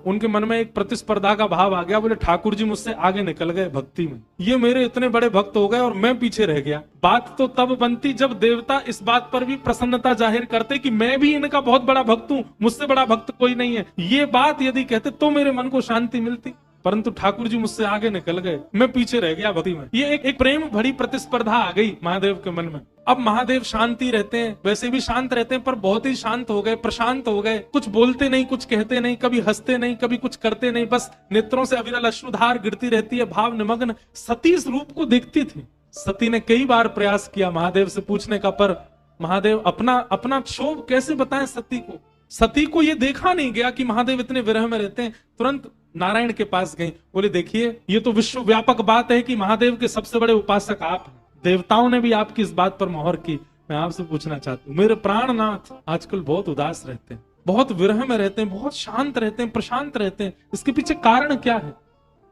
उनके मन में एक प्रतिस्पर्धा का भाव आ गया। बोले ठाकुर जी मुझसे आगे निकल गए भक्ति में, ये मेरे इतने बड़े भक्त हो गए और मैं पीछे रह गया। बात तो तब बनती जब देवता इस बात पर भी प्रसन्नता जाहिर करते कि मैं भी इनका बहुत बड़ा भक्त हूं, मुझसे बड़ा भक्त कोई नहीं है। ये बात यदि कहते तो मेरे मन को शांति मिलती, परंतु ठाकुर जी मुझसे आगे निकल गए, मैं पीछे रह गया भक्ति में। ये एक प्रेम भरी प्रतिस्पर्धा आ गई महादेव के मन में। अब महादेव शांति रहते हैं, वैसे भी शांत रहते हैं, पर बहुत ही शांत हो गए, प्रशांत हो गए। कुछ बोलते नहीं, कुछ कहते नहीं, कभी हंसते नहीं, कभी कुछ करते नहीं, बस नेत्रों से अविरल अश्रुधार गिरती रहती है, भाव निमग्न। सती इस रूप को देखती थी। सती ने कई बार प्रयास किया महादेव से पूछने का, पर महादेव अपना क्षोभ कैसे बताएं सती को। सती को ये देखा नहीं गया कि महादेव इतने विरह में रहते हैं। तुरंत नारायण के पास गई, बोले देखिए ये तो विश्व व्यापक बात है कि महादेव के सबसे बड़े उपासक आप हैं, देवताओं ने भी आपकी इस बात पर मोहर की। मैं आपसे पूछना चाहती हूँ, मेरे प्राणनाथ आजकल बहुत उदास रहते हैं, बहुत विरह में रहते हैं, बहुत शांत रहते हैं, प्रशांत रहते हैं, इसके पीछे कारण क्या है?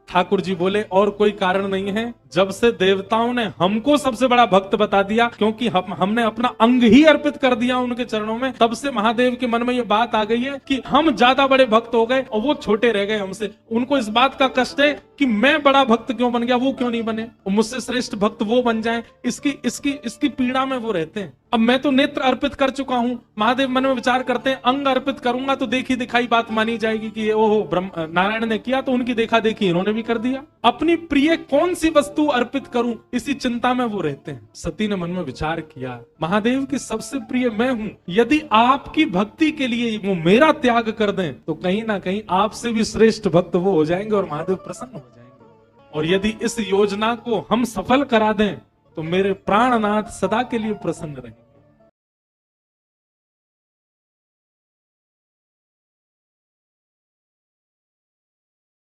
ठाकुर जी बोले और कोई कारण नहीं है, जब से देवताओं ने हमको सबसे बड़ा भक्त बता दिया, क्योंकि हमने अपना अंग ही अर्पित कर दिया उनके चरणों में, तब से महादेव के मन में ये बात आ गई है कि हम ज्यादा बड़े भक्त हो गए और वो छोटे रह गए हमसे। उनको इस बात का कष्ट है कि मैं बड़ा भक्त क्यों बन गया, वो क्यों नहीं बने, मुझसे श्रेष्ठ भक्त वो बन जाएं, इसकी पीड़ा में वो रहते हैं। अब मैं तो नेत्र अर्पित कर चुका हूं, महादेव मन में विचार करते हैं अंग अर्पित करूंगा तो देखी दिखाई बात मानी जाएगी कि ओहो नारायण ने किया तो उनकी देखा देखी इन्होंने भी कर दिया। अपनी प्रिय कौन सी वस्तु अर्पित करूं, इसी चिंता में वो रहते हैं। सती ने मन में विचार किया, महादेव की सबसे प्रिय मैं हूं, यदि आपकी भक्ति के लिए वो मेरा त्याग कर दें तो कहीं ना कहीं आपसे भी श्रेष्ठ भक्त वो हो जाएंगे और महादेव प्रसन्न हो जाएंगे। और यदि इस योजना को हम सफल करा दें तो मेरे प्राणनाथ सदा के लिए प्रसन्न रहेंगे।